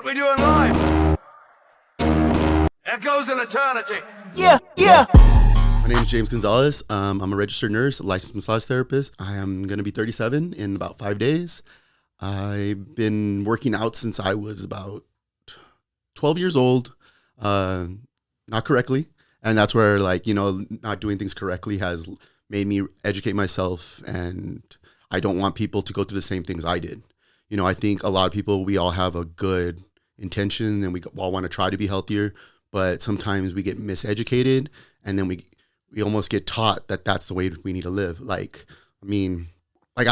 we do in life echoes in eternity. Yeah. My name is James Gonzalez. I'm a registered nurse, a licensed massage therapist. I am going to be 37 in about 5 days. I've been working out since I was about 12 years old, not correctly. And that's where, not doing things correctly has made me educate myself. And I don't want people to go through the same things I did. I think a lot of people, we all have a good intention and we all want to try to be healthier, but sometimes we get miseducated and then we almost get taught that that's the way we need to live. I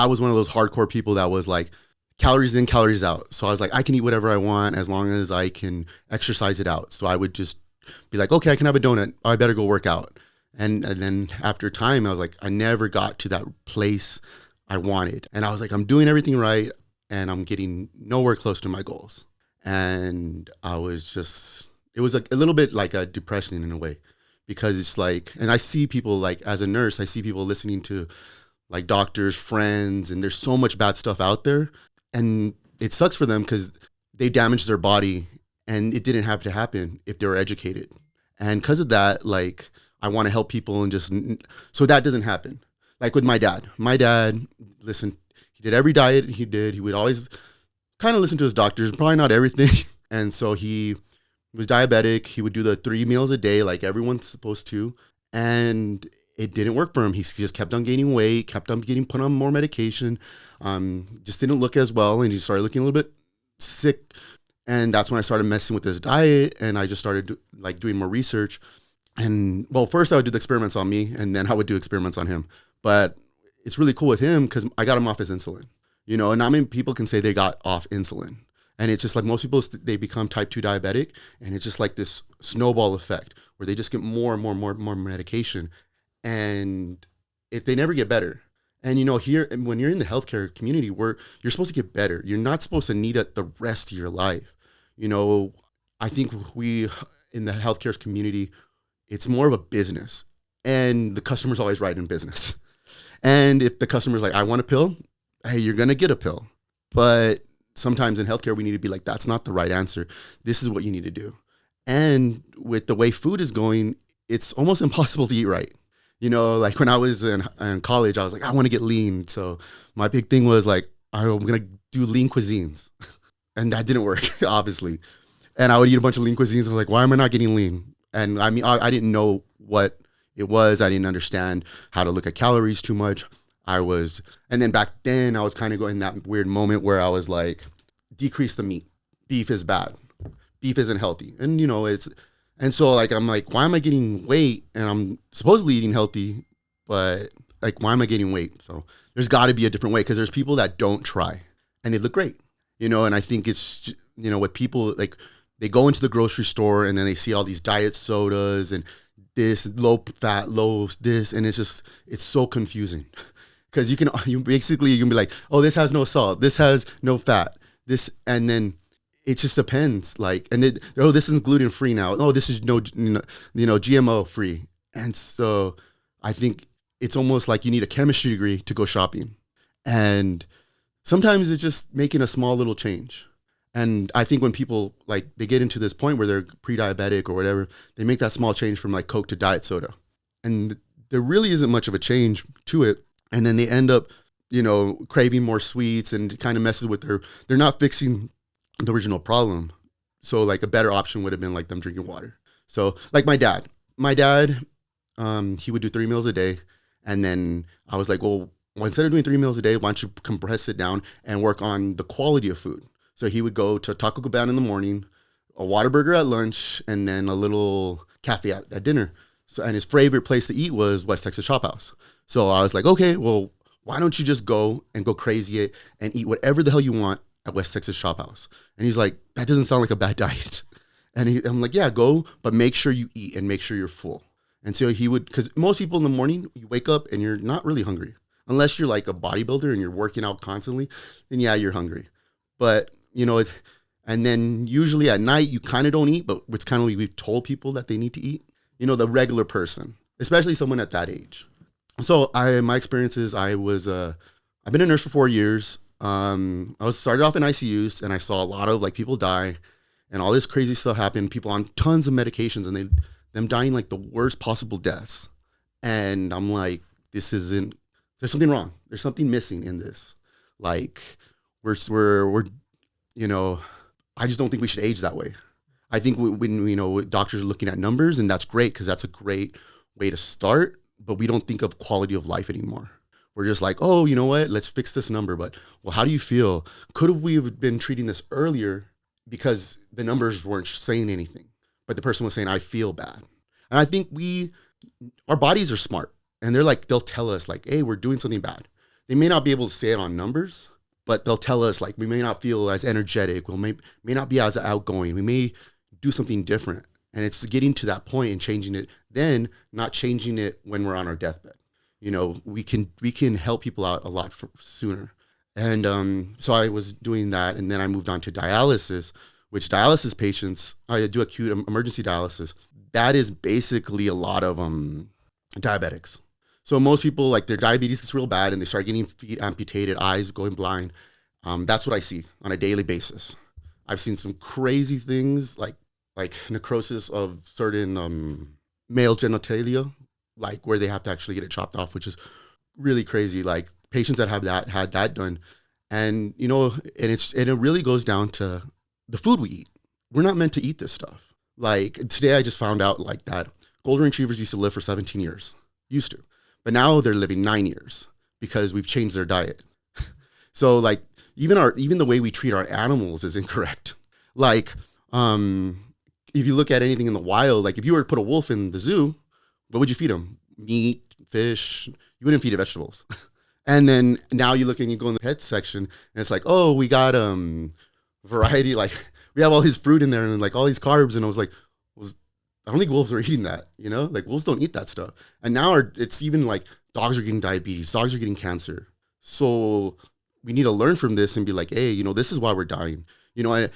was one of those hardcore people that was like, calories in, calories out. So I was like, I can eat whatever I want as long as I can exercise it out. So I would just be like, okay, I can have a donut. I better go work out. And then after time, I was like, I never got to that place I wanted. And I was like, I'm doing everything right and I'm getting nowhere close to my goals. And I was just, it was a little bit like a depression in a way, because it's like, and I see people, like as a nurse, I see people listening to like doctors, friends, and there's so much bad stuff out there. And it sucks for them because they damaged their body and it didn't have to happen if they were educated. And because of that, I want to help people and just, so that doesn't happen. Like with my dad, listen, he did every diet he did. He would always kind of listen to his doctors, probably not everything. And so he was diabetic. He would do the 3 meals a day like everyone's supposed to. And it didn't work for him. He just kept on gaining weight, kept on getting put on more medication, just didn't look as well. And he started looking a little bit sick. And that's when I started messing with his diet. And I just started doing more research. And well, first I would do the experiments on me and then I would do experiments on him. But it's really cool with him because I got him off his insulin, and not many people can say they got off insulin. And it's just like most people, they become type 2 diabetic. And it's just like this snowball effect where they just get more and more medication. And if they never get better. And, here, when you're in the healthcare community where you're supposed to get better, you're not supposed to need it the rest of your life. I think we in the healthcare community, it's more of a business and the customer's always right in business. And if the customer's like, I want a pill, hey, you're going to get a pill. But sometimes in healthcare, we need to be like, that's not the right answer. This is what you need to do. And with the way food is going, it's almost impossible to eat right. When I was in college, I was like, I want to get lean. So my big thing was like, I'm going to do lean cuisines. And that didn't work, obviously. And I would eat a bunch of lean cuisines. I was like, why am I not getting lean? And I didn't know what it was. I didn't understand how to look at calories too much. And then back then I was kind of going that weird moment where I was like, decrease the meat. Beef is bad. Beef isn't healthy. And and so I'm like, why am I getting weight? And I'm supposedly eating healthy, but why am I getting weight? So there's got to be a different way because there's people that don't try and they look great, and I think it's, what people they go into the grocery store and then they see all these diet sodas and this low fat, low this, and it's so confusing because you can be like, oh, this has no salt, this has no fat, this, and then it just depends. This is gluten free now. Oh, this is no GMO free. And so I think it's almost like you need a chemistry degree to go shopping. And sometimes it's just making a small little change. And I think when people they get into this point where they're pre-diabetic or whatever, they make that small change from Coke to diet soda. And there really isn't much of a change to it. And then they end up, craving more sweets and kind of messes with they're not fixing the original problem. So a better option would have been them drinking water. So my dad, he would do 3 meals a day. And then I was like, well, instead of doing 3 meals a day, why don't you compress it down and work on the quality of food? So he would go to Taco Cabana in the morning, a Whataburger at lunch, and then a little cafe at dinner. So, and his favorite place to eat was West Texas Chop House. So I was like, okay, well, why don't you just go crazy and eat whatever the hell you want at West Texas Chop House? And he's like, that doesn't sound like a bad diet. And I'm like, yeah, go, but make sure you eat and make sure you're full. And so he would, because most people in the morning, you wake up and you're not really hungry. Unless you're like a bodybuilder and you're working out constantly, then yeah, you're hungry. But, and then usually at night, you kind of don't eat, but it's kind of like we've told people that they need to eat. The regular person, especially someone at that age. So my experience is I've been a nurse for 4 years. I was started off in ICUs and I saw a lot of people die. and all this crazy stuff happened. People on tons of medications, and them dying like the worst possible deaths. And I'm like, this isn't. There's something wrong. There's something missing in this. Like we're you know, I just don't think we should age that way. I think when doctors are looking at numbers, and that's great because that's a great way to start. But we don't think of quality of life anymore. We're just like, oh, you know what? Let's fix this number. But, well, how do you feel? Could have we have been treating this earlier because the numbers weren't saying anything, but the person was saying, I feel bad. And I think our bodies are smart, and they'll tell us like, hey, we're doing something bad. They may not be able to say it on numbers, but they'll tell us like, we may not feel as energetic. We may not be as outgoing. We may do something different. And it's getting to that point and changing it, then not changing it when we're on our deathbed. We can help people out a lot sooner. And so I was doing that, and then I moved on to dialysis, which dialysis patients, I do acute emergency dialysis. That is basically a lot of diabetics. So most people, like, their diabetes gets real bad and they start getting feet amputated, eyes going blind. That's what I see on a daily basis. I've seen some crazy things like necrosis of certain male genitalia, like where they have to actually get it chopped off, which is really crazy. Like patients that had that done. And, it really goes down to the food we eat. We're not meant to eat this stuff. Like today I just found out like that golden retrievers used to live for 17 years, used to, but now they're living 9 years because we've changed their diet. So like even the way we treat our animals is incorrect. Like, if you look at anything in the wild, like if you were to put a wolf in the zoo, what would you feed him? Meat, fish. You wouldn't feed it vegetables. And then now you look and you go in the pet section and it's like, oh, we got variety. Like we have all his fruit in there and like all these carbs. And I was like, I don't think wolves are eating that. Like wolves don't eat that stuff. And now it's even like dogs are getting diabetes, dogs are getting cancer. So we need to learn from this and be like, hey, this is why we're dying. I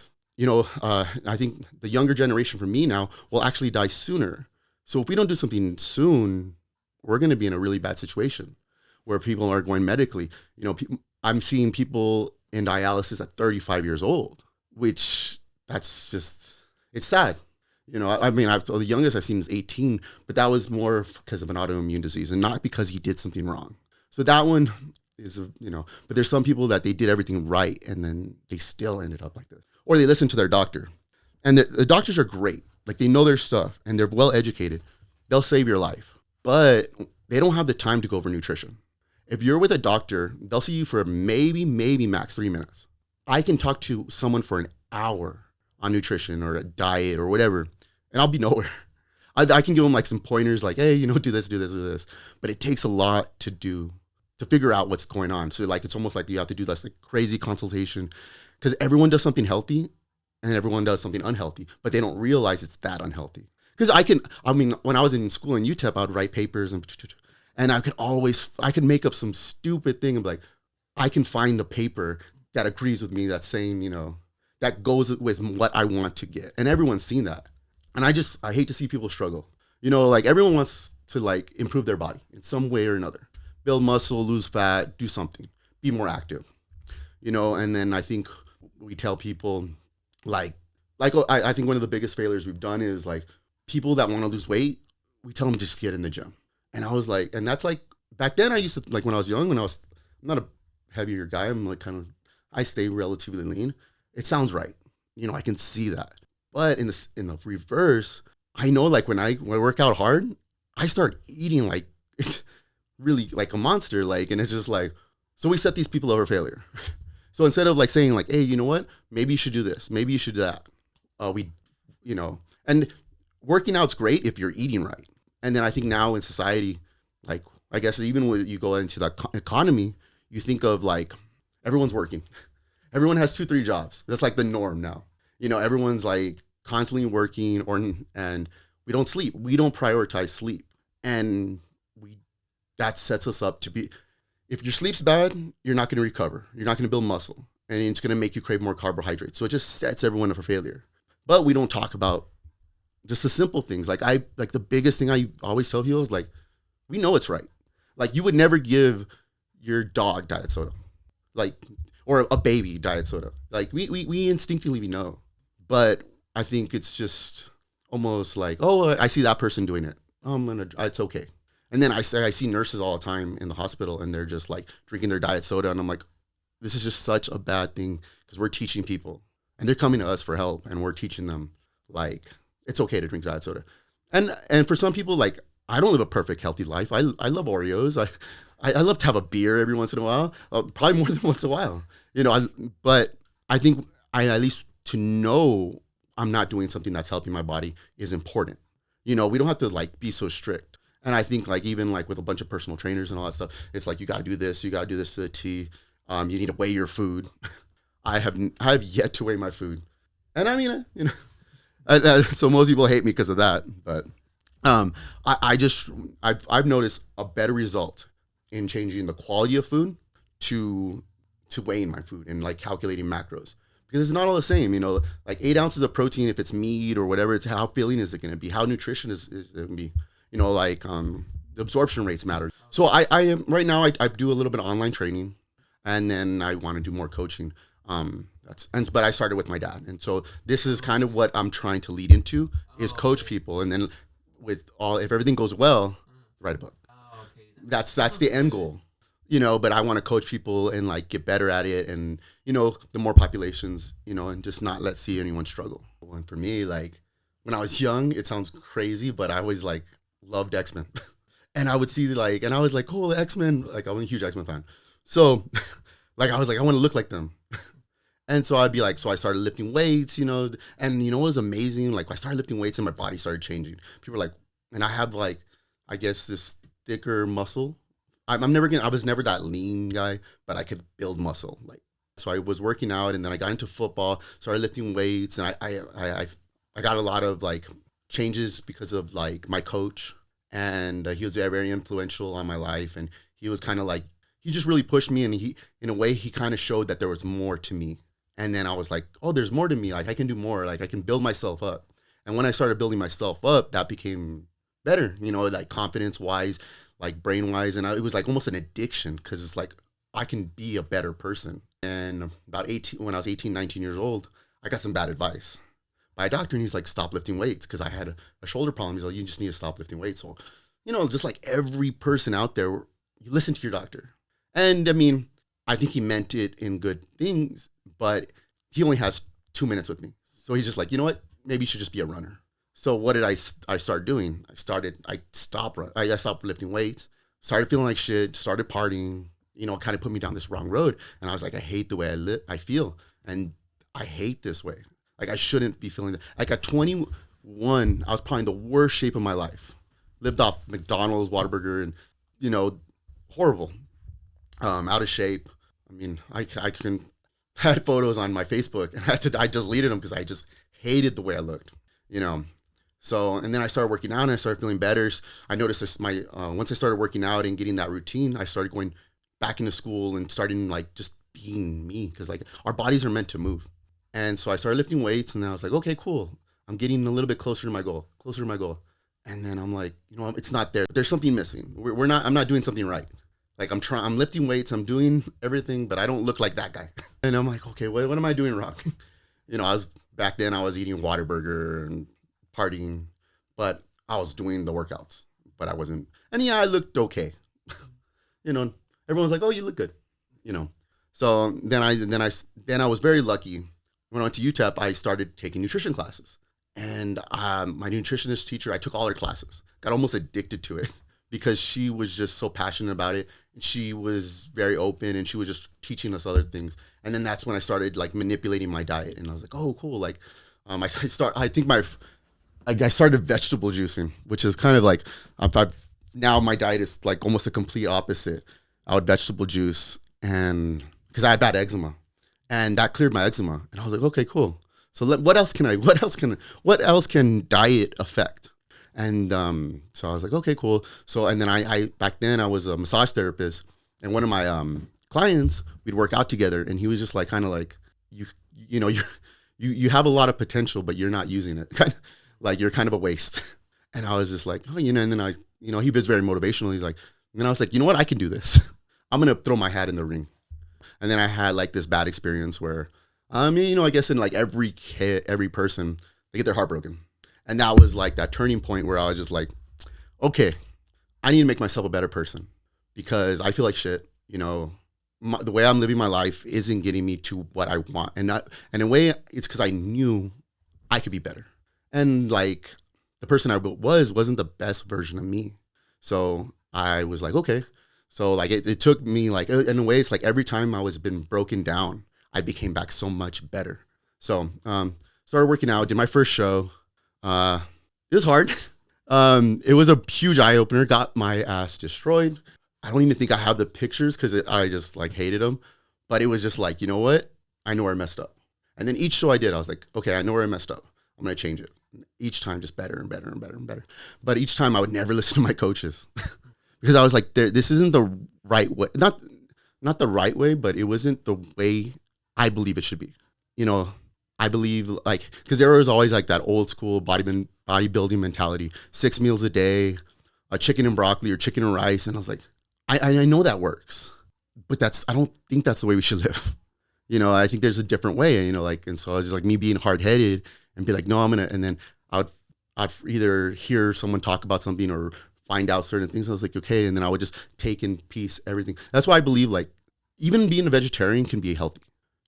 think the younger generation for me now will actually die sooner. So if we don't do something soon, we're going to be in a really bad situation where people are going medically. I'm seeing people in dialysis at 35 years old, which it's sad. The youngest I've seen is 18, but that was more because of an autoimmune disease and not because he did something wrong. So that one is, but there's some people that they did everything right and then they still ended up like this. Or they listen to their doctor. And the doctors are great. Like they know their stuff and they're well educated. They'll save your life. But they don't have the time to go over nutrition. If you're with a doctor, they'll see you for maybe max 3 minutes. I can talk to someone for an hour on nutrition or a diet or whatever, and I'll be nowhere. I can give them like some pointers like, hey, do this, do this, do this. But it takes a lot to do to figure out what's going on. So like, it's almost like you have to do this like crazy consultation because everyone does something healthy and everyone does something unhealthy, but they don't realize it's that unhealthy. Because when I was in school in UTEP, I would write papers and I could make up some stupid thing and be like, I can find a paper that agrees with me that's saying, that goes with what I want to get. And everyone's seen that. And I hate to see people struggle. Like everyone wants to like improve their body in some way or another. Build muscle, lose fat, do something, be more active, and then I think we tell people I think one of the biggest failures we've done is like people that want to lose weight, we tell them just get in the gym. And I was like, and that's like, back then I used to, like when I was young, I'm not a heavier guy. I'm like I stay relatively lean. It sounds right. I can see that. But in the reverse, I know like when I work out hard, I start eating like it's really like a monster, like, and it's just like, so we set these people up for failure. So instead of like saying like, hey, you know what, maybe you should do this, maybe you should do that. And working out's great if you're eating right. And then I think now in society, like, I guess even when you go into the economy, you think of like, everyone's working. Everyone has 2-3 jobs. That's like the norm now. Everyone's like constantly working and we don't sleep. We don't prioritize sleep. And that sets us up to be, if your sleep's bad, you're not going to recover. You're not going to build muscle and it's going to make you crave more carbohydrates. So it just sets everyone up for failure. But we don't talk about just the simple things. Like the biggest thing I always tell people is like, we know it's right. Like you would never give your dog diet soda, like, or a baby diet soda. Like we instinctively know, but I think it's just almost like, oh, I see that person doing it. It's okay. And then I see nurses all the time in the hospital, and they're just like drinking their diet soda, and I'm like, this is just such a bad thing, because we're teaching people, and they're coming to us for help, and we're teaching them like it's okay to drink diet soda. And for some people, like, I don't live a perfect healthy life. I love Oreos. I love to have a beer every once in a while, probably more than once in a while, but I think at least to know I'm not doing something that's helping my body is important. We don't have to like be so strict. And I think like even like with a bunch of personal trainers and all that stuff, it's like, you got to do this to the T. You need to weigh your food. I have yet to weigh my food. And I mean, so most people hate me because of that, but I've noticed a better result in changing the quality of food to weighing my food and like calculating macros, because it's not all the same. Like 8 ounces of protein, if it's meat or whatever, it's how filling is it going to be, how nutrition is it going to be, like the absorption rates matter. So I am right now, I do a little bit of online training, and then I want to do more coaching. But I started with my dad, and so this is kind of what I'm trying to lead into, is coach people, and then if everything goes well, write a book. That's the end goal, but I want to coach people and like get better at it, and the more populations, and just not see anyone struggle. And for me, like when I was young, it sounds crazy, but I always like loved X-Men. And I would see like, and I was like, cool, X-Men, like I was a huge X-Men fan. So like I was like, I want to look like them. And so I'd be like, so I started lifting weights, and it was amazing. Like I started lifting weights and my body started changing. People were like, and I have like, I guess this thicker muscle. I was never that lean guy, but I could build muscle. Like, so I was working out, and then I got into football, started lifting weights, and I got a lot of like changes because of like my coach, and he was very, very influential on my life. And he was kind of like, he just really pushed me, and in a way, he kind of showed that there was more to me. And then I was like, oh, there's more to me. Like I can do more. Like I can build myself up. And when I started building myself up, that became better, like confidence wise, like brain wise. And it was like almost an addiction, because it's like, I can be a better person. And when I was 18, 19 years old, I got some bad advice by a doctor. And he's like, stop lifting weights, because I had a shoulder problem. He's like, you just need to stop lifting weights. So, just like every person out there, you listen to your doctor. And I mean, I think he meant it in good things, but he only has 2 minutes with me. So he's just like, you know what? Maybe you should just be a runner. So what did I start doing? I stopped lifting weights, started feeling like shit, started partying, kind of put me down this wrong road. And I was like, I hate the way I feel. And I hate this way. Like I shouldn't be feeling that. Like at 21, I was probably in the worst shape of my life. Lived off McDonald's, Whataburger, and, horrible. Out of shape. I mean, I had photos on my Facebook, and I deleted them because I just hated the way I looked, So, and then I started working out, and I started feeling better. I noticed this, once I started working out and getting that routine, I started going back into school and starting like just being me, because like our bodies are meant to move. And so I started lifting weights, and then I was like, okay, cool. I'm getting a little bit closer to my goal. And then I'm like, it's not there. There's something missing. I'm not doing something right. Like I'm lifting weights, I'm doing everything, but I don't look like that guy. And I'm like, okay, what am I doing wrong? Back then I was eating Whataburger and partying, but I was doing the workouts, but I wasn't. And yeah, I looked okay. Everyone's like, oh, you look good. So then I was very lucky. When I went to UTEP, I started taking nutrition classes. And my nutritionist teacher, I took all her classes, got almost addicted to it, because she was just so passionate about it. She was very open, and she was just teaching us other things. And then that's when I started like manipulating my diet, and I was like, oh, cool. Like, I started vegetable juicing, which is kind of like, now my diet is like almost a complete opposite. I would vegetable juice, and because I had bad eczema, and that cleared my eczema. And I was like, okay, cool. So what else can diet affect? And so I was like, okay, cool. So, and then I back then I was a massage therapist, and one of my clients, we'd work out together, and he was just like, kind of like, you have a lot of potential, but you're not using it. Kind of like you're kind of a waste. And I was just like, oh, and then he was very motivational. He's like, and then I was like, you know what? I can do this. I'm going to throw my hat in the ring. And then I had like this bad experience where, I guess in like every person, they get their heart broken. And that was like that turning point where I was just like, okay, I need to make myself a better person because I feel like shit. You know, the way I'm living my life isn't getting me to what I want. And in a way, it's because I knew I could be better. And like the person I wasn't the best version of me. So I was like, okay. So like it took me like, in a way, it's like every time I was been broken down, I became back so much better. So started working out, did my first show. It was hard. It was a huge eye opener, got my ass destroyed. I don't even think I have the pictures because I just like hated them. But it was just like, you know what? I know where I messed up. And then each show I did, I was like, okay, I know where I messed up. I'm going to change it. Each time just better and better and better and better. But each time I would never listen to my coaches because I was like, this isn't the right way. Not the right way, but it wasn't the way I believe it should be. You know, I believe like, because there was always like that old school bodybuilding mentality, 6 meals a day, a chicken and broccoli or chicken and rice. And I was like, I know that works, but I don't think that's the way we should live. You know, I think there's a different way, you know, like, and so I was just like me being hard headed and be like, no, and then I'd either hear someone talk about something or find out certain things. I was like, okay. And then I would just take in piece everything. That's why I believe like even being a vegetarian can be healthy.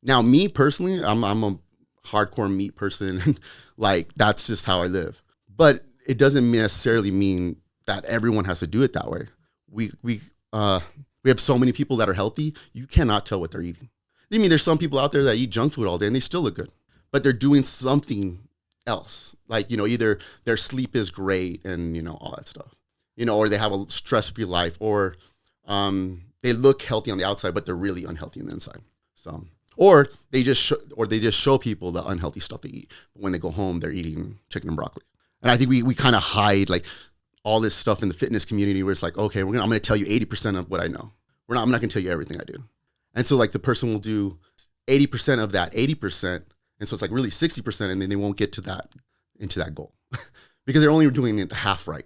Now, me personally, I'm a hardcore meat person. And like, that's just how I live. But it doesn't necessarily mean that everyone has to do it that way. We have so many people that are healthy. You cannot tell what they're eating. I mean, there's some people out there that eat junk food all day and they still look good, but they're doing something else. Like, you know, either their sleep is great and, you know, all that stuff, you know, or they have a stress-free life, or they look healthy on the outside, but they're really unhealthy on the inside. So, or they just show people the unhealthy stuff they eat. But when they go home, they're eating chicken and broccoli. And I think we kind of hide like all this stuff in the fitness community where it's like, okay, I'm going to tell you 80% of what I know. I'm not going to tell you everything I do. And so like the person will do 80% of that 80%. And so it's like really 60%. And then they won't get to that goal because they're only doing it half right.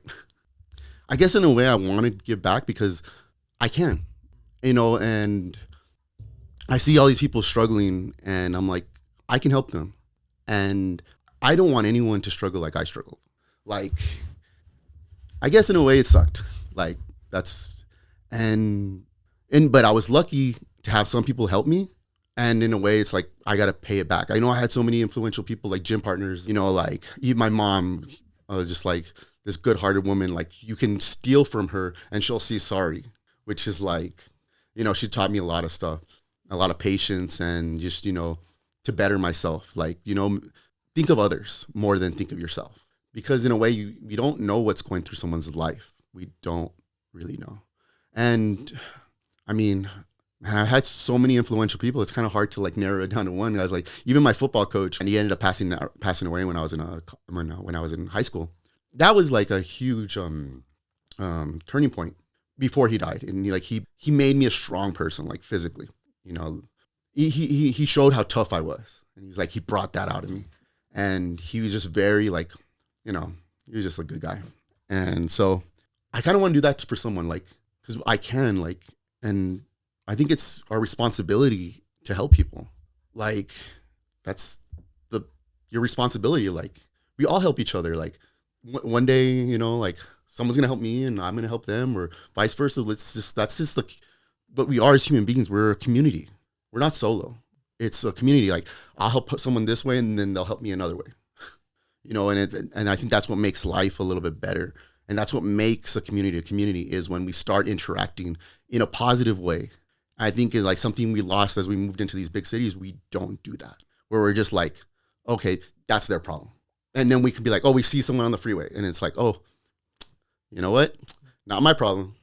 I guess in a way I want to give back because I can, you know, and I see all these people struggling and I'm like, I can help them. And I don't want anyone to struggle like I struggled. Like, I guess in a way it sucked. Like but I was lucky to have some people help me. And in a way it's like, I got to pay it back. I know I had so many influential people, like gym partners, you know, like even my mom, just like this good hearted woman, like you can steal from her and she'll see sorry, which is like, you know, she taught me a lot of stuff, a lot of patience and just, you know, to better myself. Like, you know, think of others more than think of yourself. Because in a way, you don't know what's going through someone's life. We don't really know. And I mean, man, I had so many influential people. It's kind of hard to like narrow it down to one. I was like, even my football coach, and he ended up passing away when I was in high school. That was like a huge turning point before he died. And he made me a strong person, like physically. You know, he showed how tough I was, and he's like he brought that out of me. And he was just very like, you know, he was just a good guy. And so I kind of want to do that for someone, like, because I can, like, and I think it's our responsibility to help people. Like, that's your responsibility. Like, we all help each other. Like, one day, you know, like, someone's going to help me and I'm going to help them, or vice versa. That's just like what we are as human beings. We're a community. We're not solo. It's a community. Like, I'll help someone this way and then they'll help me another way. You know, and I think that's what makes life a little bit better. And that's what makes a community is when we start interacting in a positive way. I think is like something we lost as we moved into these big cities. We don't do that, where we're just like, okay, that's their problem. And then we can be like, oh, we see someone on the freeway and it's like, oh, you know what? Not my problem.